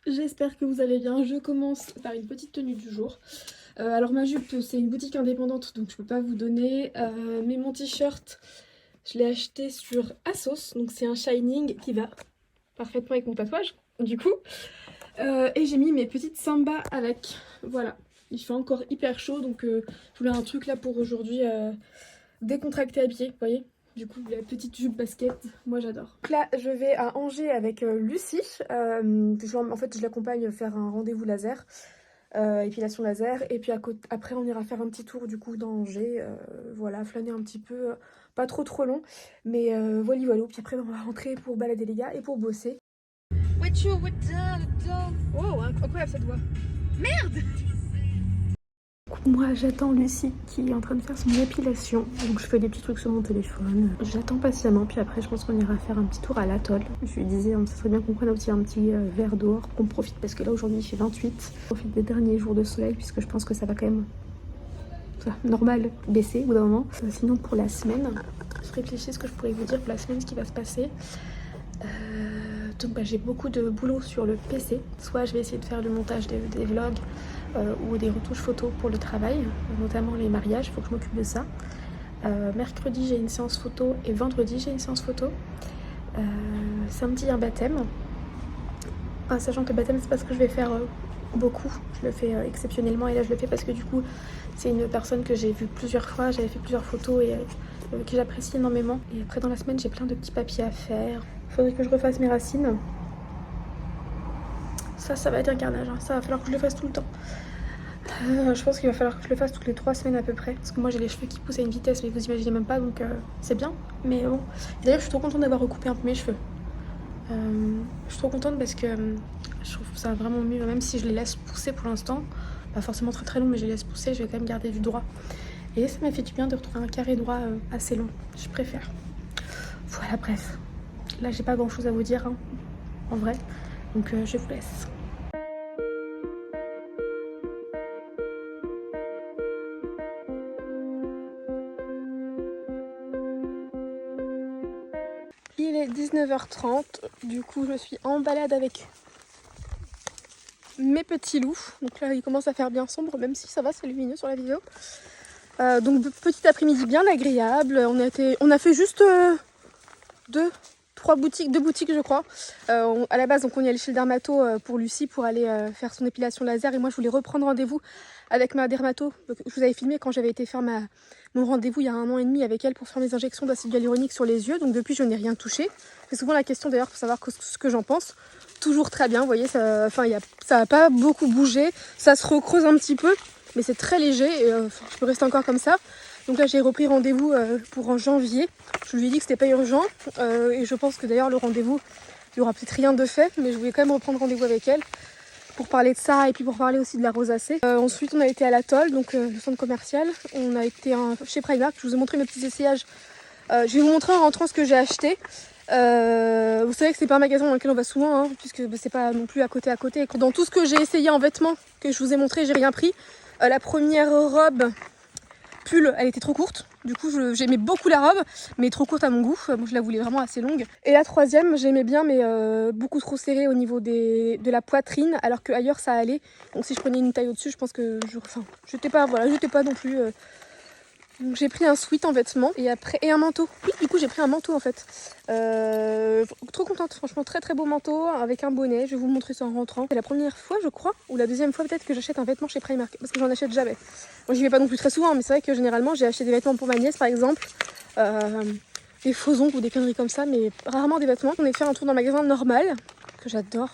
J'espère que vous allez bien. Je commence par une petite tenue du jour. Alors ma jupe c'est une boutique indépendante donc je peux pas vous donner. Mais mon t-shirt je l'ai acheté sur Asos. Donc c'est un Shining qui va parfaitement avec mon tatouage du coup. Et j'ai mis mes petites samba avec. Voilà. Il fait encore hyper chaud donc je voulais un truc là pour aujourd'hui décontracté à pied, vous voyez. Du coup, la petite jupe basket, moi j'adore. Là, je vais à Angers avec Lucie. En fait, je l'accompagne faire un rendez-vous laser, épilation laser. Et puis après, on ira faire un petit tour du coup dans Angers. Voilà, flâner un petit peu, pas trop long. Mais voilà, voilà. Puis après, on va rentrer pour balader les gars et pour bosser. Wow, incroyable cette voix. Merde! Moi j'attends Lucie qui est en train de faire son épilation, donc je fais des petits trucs sur mon téléphone. J'attends patiemment, puis après je pense qu'on ira faire un petit tour à l'atoll. Je lui disais, ça serait bien qu'on prenne aussi un petit verre dehors, qu'on profite parce que là aujourd'hui il fait 28. On profite des derniers jours de soleil puisque je pense que ça va quand même, normal, baisser au bout d'un moment. Sinon pour la semaine, je réfléchis ce que je pourrais vous dire pour la semaine, ce qui va se passer. Donc j'ai beaucoup de boulot sur le PC. Soit je vais essayer de faire le montage des vlogs ou des retouches photos pour le travail, notamment les mariages, il faut que je m'occupe de ça. Mercredi j'ai une séance photo et vendredi j'ai une séance photo. Samedi un baptême. Sachant que le baptême c'est pas ce que je vais faire beaucoup, je le fais exceptionnellement et là je le fais parce que du coup c'est une personne que j'ai vue plusieurs fois, j'avais fait plusieurs photos et que j'apprécie énormément. Et après dans la semaine j'ai plein de petits papiers à faire. Faudrait que je refasse mes racines. Ça va être un carnage, hein. Ça va falloir que je le fasse tout le temps. Je pense qu'il va falloir que je le fasse toutes les 3 semaines à peu près. Parce que moi j'ai les cheveux qui poussent à une vitesse, mais vous imaginez même pas, donc c'est bien. Mais bon. D'ailleurs je suis trop contente d'avoir recoupé un peu mes cheveux. Je suis trop contente parce que je trouve ça vraiment mieux, même si je les laisse pousser pour l'instant. Pas forcément très long, mais je les laisse pousser, je vais quand même garder du droit. Et ça m'a fait du bien de retrouver un carré droit assez long. Je préfère. Voilà, bref. Là j'ai pas grand chose à vous dire, hein, en vrai. Donc je vous laisse. Il est 19h30, du coup je suis en balade avec mes petits loups. Donc là il commence à faire bien sombre, même si ça va, c'est lumineux sur la vidéo. Donc petit après-midi bien agréable. On a fait juste deux boutiques je crois. À la base donc on y allait chez le dermato pour Lucie pour aller faire son épilation laser et moi je voulais reprendre rendez-vous avec ma dermato. Donc, je vous avais filmé quand j'avais été faire mon rendez-vous il y a 1 an et demi avec elle pour faire mes injections d'acide hyaluronique sur les yeux. Donc depuis je n'ai rien touché. C'est souvent la question d'ailleurs pour savoir ce que j'en pense. Toujours très bien, vous voyez, ça n'a pas beaucoup bougé. Ça se recreuse un petit peu, mais c'est très léger et je peux rester encore comme ça. Donc là j'ai repris rendez-vous pour en janvier. Je lui ai dit que c'était pas urgent et je pense que d'ailleurs le rendez-vous, il y aura peut-être rien de fait, mais je voulais quand même reprendre rendez-vous avec elle pour parler de ça et puis pour parler aussi de la rosacée. Ensuite on a été à l'atoll, donc le centre commercial. On a été chez Primark, je vous ai montré mes petits essayages. Je vais vous montrer en rentrant ce que j'ai acheté. Vous savez que c'est pas un magasin dans lequel on va souvent, hein, puisque c'est pas non plus à côté. Dans tout ce que j'ai essayé en vêtements que je vous ai montré, j'ai rien pris. La première robe pull, elle était trop courte. Du coup, j'aimais beaucoup la robe, mais trop courte à mon goût. Moi, je la voulais vraiment assez longue. Et la troisième, j'aimais bien, mais beaucoup trop serrée au niveau de la poitrine, alors qu'ailleurs, ça allait. Donc, si je prenais une taille au-dessus, je pense que j'étais pas non plus. Donc, j'ai pris un sweat en vêtements et un manteau. Oui, du coup, j'ai pris un manteau en fait. Trop contente, franchement, très très beau manteau avec un bonnet. Je vais vous montrer ça en rentrant. C'est la première fois, je crois, ou la deuxième fois peut-être que j'achète un vêtement chez Primark parce que j'en achète jamais. Moi, j'y vais pas non plus très souvent, mais c'est vrai que généralement, j'ai acheté des vêtements pour ma nièce par exemple, des faux ongles ou des conneries comme ça, mais rarement des vêtements. On est fait un tour dans le magasin normal que j'adore.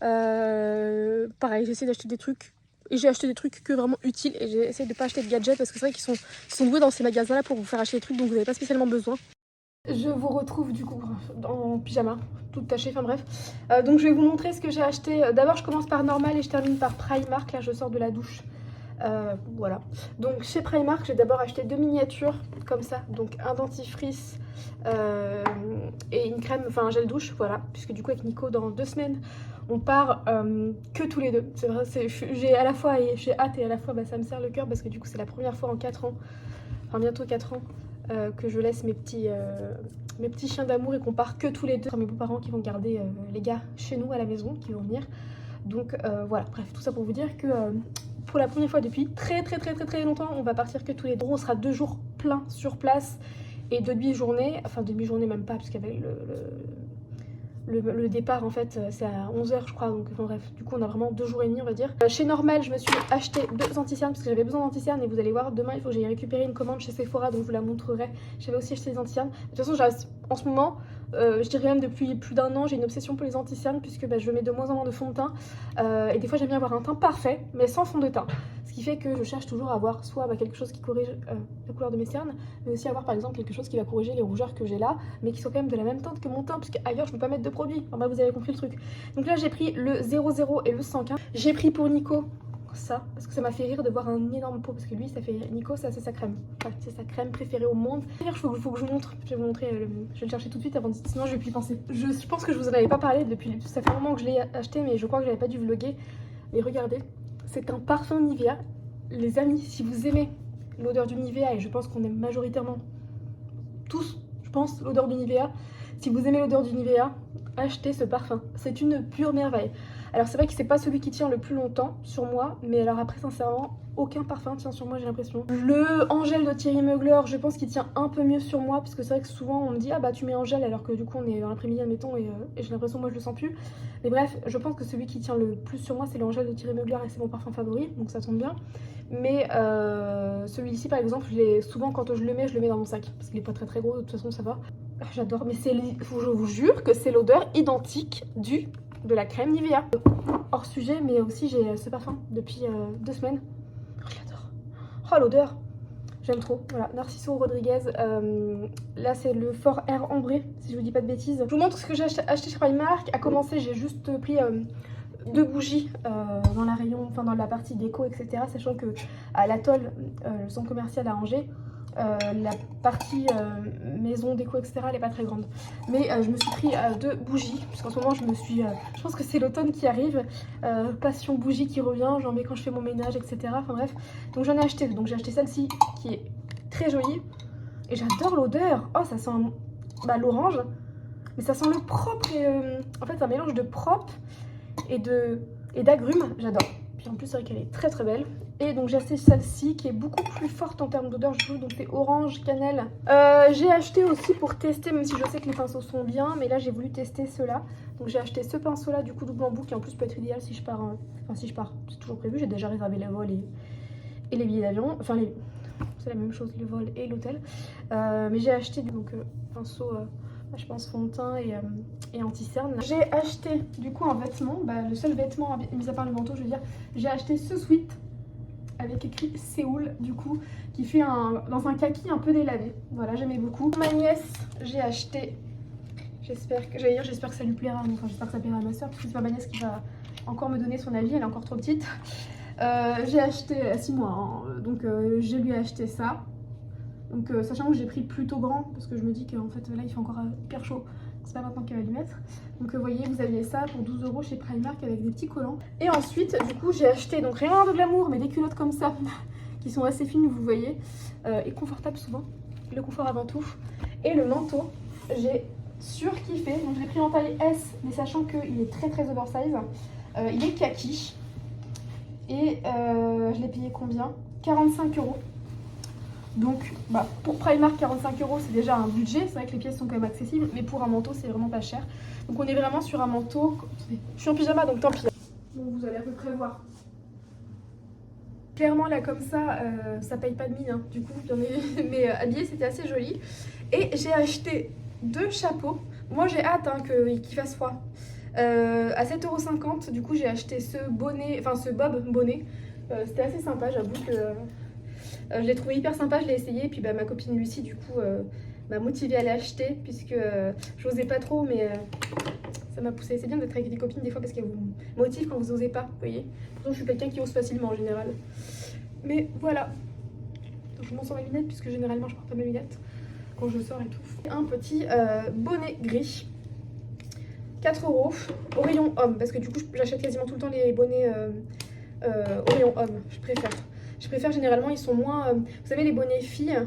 Pareil, j'essaie d'acheter des trucs. Et j'ai acheté des trucs que vraiment utiles et j'ai essayé de pas acheter de gadgets parce que c'est vrai qu'ils sont doués dans ces magasins là pour vous faire acheter des trucs dont vous n'avez pas spécialement besoin. Je vous retrouve du coup en pyjama, toute tachée, enfin bref. Donc je vais vous montrer ce que j'ai acheté. D'abord je commence par Normal et je termine par Primark. Là je sors de la douche. Voilà. Donc chez Primark j'ai d'abord acheté 2 miniatures comme ça. Donc un dentifrice et une crème, enfin un gel douche, voilà. Puisque du coup avec Nico dans 2 semaines on part que tous les deux. C'est vrai, j'ai hâte et à la fois ça me serre le cœur parce que du coup c'est la première fois en 4 ans, enfin bientôt 4 ans, que je laisse mes petits chiens d'amour et qu'on part que tous les deux. Ce sont mes beaux-parents qui vont garder les gars chez nous à la maison, qui vont venir. Donc voilà, bref, tout ça pour vous dire que pour la première fois depuis très longtemps, on va partir que tous les deux. On sera 2 jours pleins sur place et 2 demi-journées, enfin demi-journée même pas, parce qu'avec le départ en fait c'est à 11 h je crois, donc enfin, bref, du coup on a vraiment 2 jours et demi on va dire. Chez Normal je me suis acheté 2 anti-cernes parce que j'avais besoin d'anti-cernes et vous allez voir demain il faut que j'aille récupérer une commande chez Sephora donc je vous la montrerai. J'avais aussi acheté des anti-cernes. De toute façon en ce moment, je dirais même depuis plus d'1 an, j'ai une obsession pour les anti-cernes puisque je mets de moins en moins de fond de teint et des fois j'aime bien avoir un teint parfait mais sans fond de teint. Ce qui fait que je cherche toujours à avoir soit quelque chose qui corrige la couleur de mes cernes, mais aussi avoir par exemple quelque chose qui va corriger les rougeurs que j'ai là, mais qui sont quand même de la même teinte que mon teint, puisque ailleurs je peux pas mettre de produit. Enfin, bah, vous avez compris le truc. Donc là j'ai pris le 00 et le 115. J'ai pris pour Nico ça, parce que ça m'a fait rire de voir un énorme pot, parce que lui ça fait Nico, ça c'est sa crème. Enfin, c'est sa crème préférée au monde. D'ailleurs faut que je vous montre, je vais vous montrer, je vais le chercher tout de suite avant, sinon je vais plus y penser. Je pense que je vous en avais pas parlé depuis, ça fait un moment que je l'ai acheté, mais je crois que j'avais pas dû vlogger. Mais regardez, c'est un parfum Nivea. Les amis, si vous aimez l'odeur du Nivea, et je pense qu'on aime majoritairement tous, je pense, l'odeur du Nivea, si vous aimez l'odeur du Nivea, achetez ce parfum. C'est une pure merveille. Alors c'est vrai que c'est pas celui qui tient le plus longtemps sur moi, mais alors après sincèrement, aucun parfum tient sur moi j'ai l'impression. Le Angèle de Thierry Mugler, je pense qu'il tient un peu mieux sur moi, parce que c'est vrai que souvent on me dit ah bah tu mets Angèle alors que du coup on est dans l'après-midi admettons et j'ai l'impression moi je le sens plus. Mais bref, je pense que celui qui tient le plus sur moi c'est l'Angèle de Thierry Mugler et c'est mon parfum favori, donc ça tombe bien. Mais celui-ci par exemple, souvent quand je le mets dans mon sac, parce qu'il est pas très gros, de toute façon ça va. J'adore, mais je vous jure que c'est l'odeur identique de la crème Nivea. Hors sujet, mais aussi j'ai ce parfum depuis 2 semaines. Oh, je l'adore. Oh l'odeur, j'aime trop. Voilà, Narciso Rodriguez. Là c'est le Fort Air Ambré, si je vous dis pas de bêtises. Je vous montre ce que j'ai acheté chez Primark. À commencer, j'ai juste pris 2 bougies dans la partie déco, etc. Sachant que à l'Atoll, le centre commercial à Angers, la partie maison, déco, etc. elle est pas très grande. Mais je me suis pris 2 bougies, parce qu'en ce moment je pense que c'est l'automne qui arrive. Passion bougie qui revient, j'en mets quand je fais mon ménage, etc. Enfin bref, donc j'en ai acheté. Donc j'ai acheté celle-ci qui est très jolie. Et j'adore l'odeur. Oh, ça sent l'orange. Mais ça sent le propre et en fait un mélange de propre et d'agrumes, j'adore. Puis en plus c'est vrai qu'elle est très belle. Et donc j'ai acheté celle-ci qui est beaucoup plus forte en termes d'odeur je trouve, donc c'est orange cannelle. J'ai acheté aussi pour tester, même si je sais que les pinceaux sont bien, mais là j'ai voulu tester ceux-là. Donc j'ai acheté ce pinceau là du coup double embout qui en plus peut être idéal si je pars, c'est toujours prévu, j'ai déjà réservé le vol et les billets d'avion, enfin c'est la même chose, le vol et l'hôtel. Mais j'ai acheté donc pinceau je pense fond de teint et anti-cerne. J'ai acheté du coup un vêtement, le seul vêtement mis à part le manteau je veux dire, j'ai acheté ce sweat avec écrit Séoul du coup, qui fait dans un kaki un peu délavé. Voilà, j'aimais beaucoup. Ma nièce, j'ai acheté, j'espère que ça lui plaira, enfin j'espère que ça plaira à ma soeur, parce que c'est pas ma nièce qui va encore me donner son avis, elle est encore trop petite. J'ai acheté à 6 mois, hein, donc je lui ai acheté ça. Donc sachant que j'ai pris plutôt grand, parce que je me dis qu'en fait là il fait encore hyper chaud, c'est pas maintenant qu'elle va lui mettre. Donc vous voyez, vous aviez ça pour 12 € chez Primark avec des petits collants. Et ensuite du coup j'ai acheté, donc rien de glamour, mais des culottes comme ça, qui sont assez fines vous voyez, et confortables souvent, le confort avant tout. Et le manteau, j'ai surkiffé, donc je l'ai pris en taille S, mais sachant qu'il est très oversize. Il est kaki, et je l'ai payé combien? 45 €. Donc pour Primark 45 € c'est déjà un budget, c'est vrai que les pièces sont quand même accessibles, mais pour un manteau c'est vraiment pas cher. Donc on est vraiment sur un manteau, je suis en pyjama donc tant pis. Donc vous allez à peu près voir. Clairement là comme ça paye pas de mine hein. Du coup mais habillé c'était assez joli. Et j'ai acheté 2 chapeaux, moi j'ai hâte hein, qu'il fasse froid. À 7,50 €, du coup j'ai acheté ce bonnet, enfin ce bob bonnet, c'était assez sympa, j'avoue que... je l'ai trouvé hyper sympa, je l'ai essayé, et puis ma copine Lucie du coup m'a motivée à l'acheter puisque je n'osais pas trop, mais ça m'a poussée. C'est bien d'être avec des copines des fois parce qu'elles vous motivent quand vous n'osez pas, vous voyez. Pourtant je suis quelqu'un qui ose facilement en général. Mais voilà, donc, je m'en sors mes lunettes puisque généralement je porte pas mes lunettes quand je sors et tout. Un petit bonnet gris, 4 € au rayon homme, parce que du coup j'achète quasiment tout le temps les bonnets au rayon homme, je préfère généralement, ils sont moins... vous savez les bonnets filles,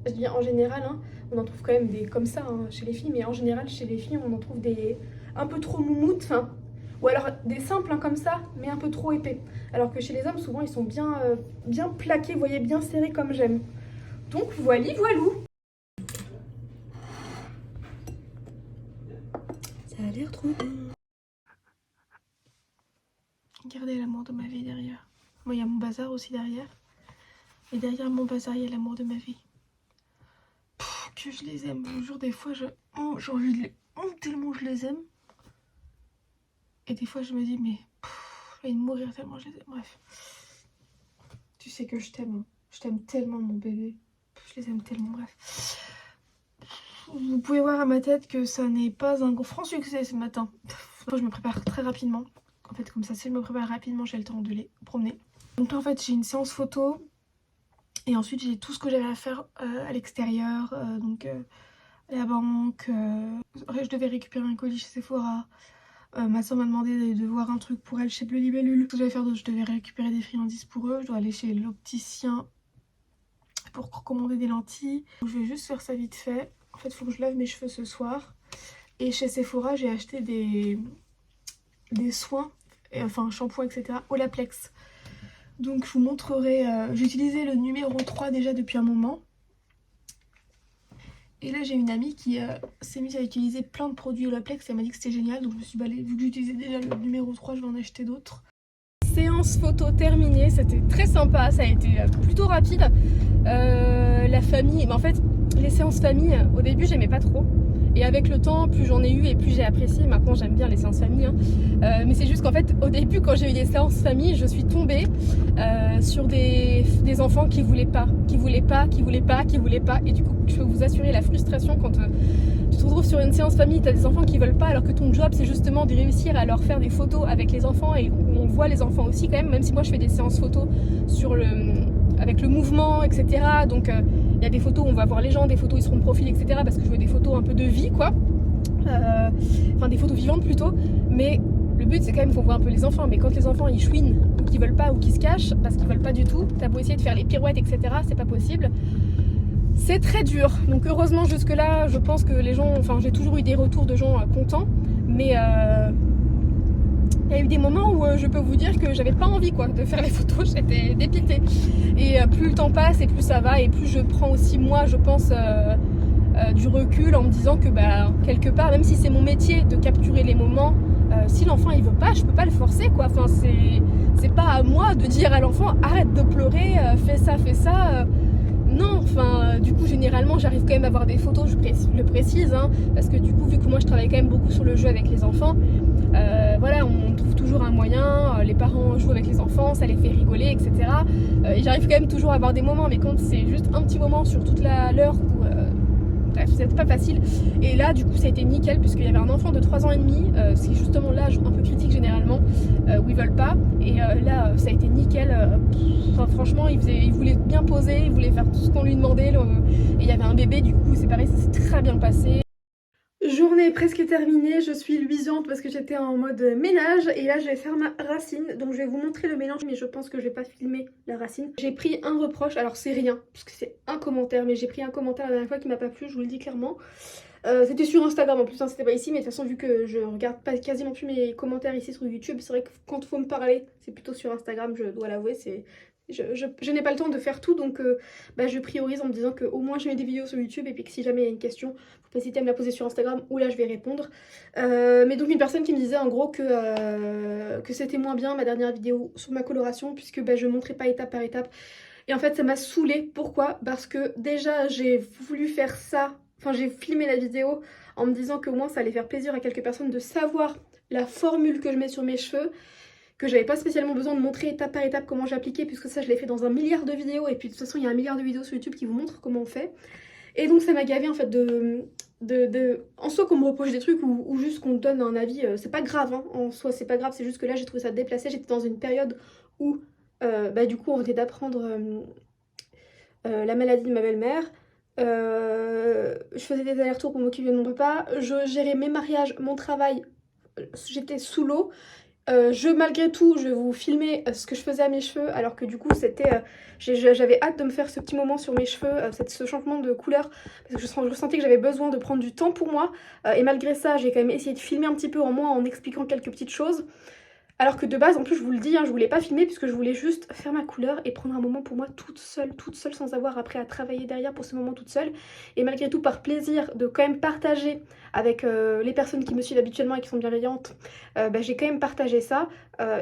je dis en général, hein, on en trouve quand même des comme ça hein, chez les filles, mais en général chez les filles on en trouve des un peu trop moumoutes, enfin Ou alors des simples hein, comme ça, mais un peu trop épais. Alors que chez les hommes, souvent, ils sont bien plaqués, vous voyez, bien serrés comme j'aime. Donc voilà, voilou. Ça a l'air trop bon. Regardez l'amour de ma vie derrière. Moi, il y a mon bazar aussi derrière. Et derrière mon bazar, il y a l'amour de ma vie. Que je les aime. Je vous jure, des fois, j'ai envie de les... tellement je les aime. Et des fois, je me dis, mais j'ai envie de mourir tellement je les aime. Bref. Tu sais que je t'aime. Je t'aime tellement, mon bébé. Je les aime tellement, bref. Vous pouvez voir à ma tête que ça n'est pas un franc succès ce matin. Je me prépare très rapidement. En fait, comme ça, si je me prépare rapidement, j'ai le temps de les promener. Donc là, en fait, j'ai une séance photo. Et ensuite, j'ai tout ce que j'avais à faire à l'extérieur. Donc, à la banque. Je devais récupérer un colis chez Sephora. Ma soeur m'a demandé de voir un truc pour elle chez Bleu Libellule. Ce que je devais faire d'autre, je devais récupérer des friandises pour eux. Je dois aller chez l'opticien pour commander des lentilles. Donc, je vais juste faire ça vite fait. En fait, il faut que je lave mes cheveux ce soir. Et chez Sephora, j'ai acheté des soins, enfin shampoing, etc. Olaplex. Donc je vous montrerai, j'utilisais le numéro 3 déjà depuis un moment. Et là j'ai une amie qui s'est mise à utiliser plein de produits Olaplex et elle m'a dit que c'était génial. Donc je me suis dit, bah, vu que j'utilisais déjà le numéro 3, je vais en acheter d'autres. Séance photo terminée, c'était très sympa, ça a été plutôt rapide. La famille, mais en fait les séances famille, au début j'aimais pas trop. Et avec le temps, plus j'en ai eu et plus j'ai apprécié. Maintenant, j'aime bien les séances famille. Hein. Mais c'est juste qu'en fait, au début, quand j'ai eu des séances famille, je suis tombée sur des enfants qui voulaient pas. Et du coup, je peux vous assurer la frustration quand tu te retrouves sur une séance famille, tu as des enfants qui veulent pas, alors que ton job, c'est justement de réussir à leur faire des photos avec les enfants. Et on voit les enfants aussi quand même si moi, je fais des séances photos avec le mouvement, etc. Donc il y a des photos où on va voir les gens, des photos ils seront de profil, etc. Parce que je veux des photos un peu de vie, quoi. Enfin des photos vivantes plutôt. Mais le but c'est quand même qu'on voit un peu les enfants. Mais quand les enfants ils chouinent ou qu'ils veulent pas ou qu'ils se cachent parce qu'ils veulent pas du tout, t'as beau essayer de faire les pirouettes, etc. C'est pas possible. C'est très dur. Donc heureusement jusque là, je pense que les gens, enfin j'ai toujours eu des retours de gens contents. Mais il y a eu des moments où je peux vous dire que j'avais pas envie quoi, de faire les photos, j'étais dépitée. Et plus le temps passe et plus ça va et plus je prends aussi moi je pense du recul en me disant que bah, quelque part, même si c'est mon métier de capturer les moments, si l'enfant il veut pas, je peux pas le forcer quoi. Enfin, c'est pas à moi de dire à l'enfant arrête de pleurer, fais ça. Non, enfin, du coup, généralement, j'arrive quand même à avoir des photos, je le précise, hein, parce que du coup, vu que moi je travaille quand même beaucoup sur le jeu avec les enfants, voilà, on trouve toujours un moyen, les parents jouent avec les enfants, ça les fait rigoler, etc. Et j'arrive quand même toujours à avoir des moments, mais quand c'est juste un petit moment sur toute l'heure où bref, c'était pas facile. Et là, du coup, ça a été nickel, puisqu'il y avait un enfant de 3 ans et demi, c'est justement l'âge un peu critique généralement, où ils veulent pas. Et là, ça a été nickel. Enfin, franchement, il voulait bien poser, il voulait faire tout ce qu'on lui demandait. Et il y avait un bébé, du coup, c'est pareil, ça s'est très bien passé. Journée presque terminée, je suis luisante parce que j'étais en mode ménage et là je vais faire ma racine, donc je vais vous montrer le mélange mais je pense que je vais pas filmer la racine. J'ai pris un reproche, alors c'est rien parce que c'est un commentaire, mais j'ai pris un commentaire la dernière fois qui m'a pas plu, je vous le dis clairement. C'était sur Instagram en plus, hein, c'était pas ici, mais de toute façon vu que je regarde pas quasiment plus mes commentaires ici sur YouTube, c'est vrai que quand il faut me parler c'est plutôt sur Instagram, je dois l'avouer, je n'ai pas le temps de faire tout, donc bah, je priorise en me disant qu'au moins je mets des vidéos sur YouTube et puis que si jamais il y a une question, faut pas hésiter à me la poser sur Instagram où là je vais répondre. Mais donc une personne qui me disait en gros que c'était moins bien ma dernière vidéo sur ma coloration puisque bah, je montrais pas étape par étape. Et en fait ça m'a saoulée. Pourquoi? Parce que déjà j'ai voulu faire ça, enfin j'ai filmé la vidéo en me disant qu'au moins ça allait faire plaisir à quelques personnes de savoir la formule que je mets sur mes cheveux, que j'avais pas spécialement besoin de montrer étape par étape comment j'appliquais puisque ça je l'ai fait dans un milliard de vidéos et puis de toute façon il y a un milliard de vidéos sur YouTube qui vous montrent comment on fait. Et donc ça m'a gavé en fait en soi qu'on me reproche des trucs ou juste qu'on donne un avis, c'est pas grave hein, en soi c'est pas grave, c'est juste que là j'ai trouvé ça déplacé, j'étais dans une période où bah, du coup on venait d'apprendre la maladie de ma belle-mère. Je faisais des allers-retours pour m'occuper de mon papa, je gérais mes mariages, mon travail, j'étais sous l'eau. Malgré tout, je vais vous filmer ce que je faisais à mes cheveux, alors que du coup c'était, j'avais hâte de me faire ce petit moment sur mes cheveux, ce changement de couleur, parce que je ressentais que j'avais besoin de prendre du temps pour moi, et malgré ça j'ai quand même essayé de filmer un petit peu en moi en expliquant quelques petites choses. Alors que de base, en plus je vous le dis, hein, je voulais pas filmer puisque je voulais juste faire ma couleur et prendre un moment pour moi toute seule sans avoir après à travailler derrière pour ce moment toute seule. Et malgré tout, par plaisir de quand même partager avec les personnes qui me suivent habituellement et qui sont bienveillantes, j'ai quand même partagé ça.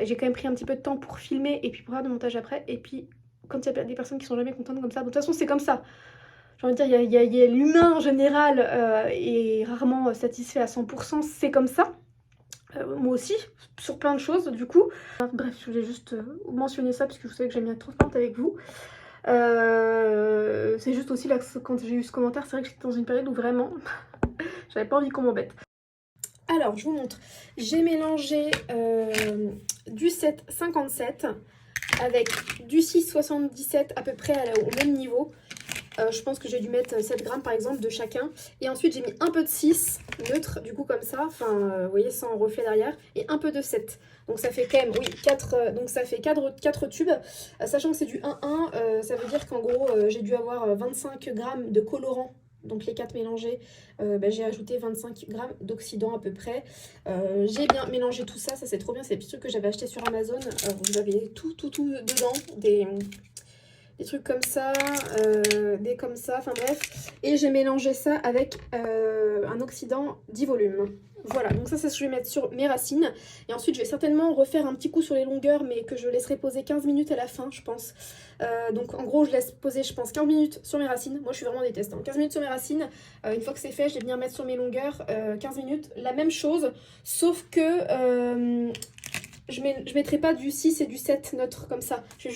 J'ai quand même pris un petit peu de temps pour filmer et puis pour faire du montage après. Et puis quand il y a des personnes qui sont jamais contentes comme ça, bon, de toute façon c'est comme ça. J'ai envie de dire, il y a l'humain en général est rarement satisfait à 100%, c'est comme ça. Moi aussi, sur plein de choses du coup. Bref, je voulais juste mentionner ça parce que vous savez que j'aime bien être transparente avec vous. C'est juste aussi là, quand j'ai eu ce commentaire, c'est vrai que j'étais dans une période où vraiment, j'avais pas envie qu'on m'embête. Alors, je vous montre. J'ai mélangé du 7,57 avec du 6,77 à peu près au même niveau. Je pense que j'ai dû mettre 7 grammes par exemple de chacun. Et ensuite j'ai mis un peu de 6 neutre du coup comme ça. Enfin vous voyez sans reflet derrière. Et un peu de 7. Donc ça fait quand même, oui, 4, donc ça fait 4 tubes. Sachant que c'est du 1,1, ça veut dire qu'en gros j'ai dû avoir 25 grammes de colorant. Donc les 4 mélangés, j'ai ajouté 25 grammes d'oxydant à peu près. J'ai bien mélangé tout ça, ça c'est trop bien. C'est des petits trucs que j'avais acheté sur Amazon. Vous avez tout dedans. Des trucs comme ça, des comme ça, enfin bref. Et j'ai mélangé ça avec un oxydant 10 volumes. Voilà, donc ça c'est ce que je vais mettre sur mes racines. Et ensuite je vais certainement refaire un petit coup sur les longueurs, mais que je laisserai poser 15 minutes à la fin, je pense. Donc en gros je laisse poser, je pense, 15 minutes sur mes racines. Moi je suis vraiment déteste, hein. 15 minutes sur mes racines. Une fois que c'est fait, je vais venir mettre sur mes longueurs 15 minutes. La même chose, sauf que je mettrai pas du 6 et du 7 neutre comme ça. Je vais juste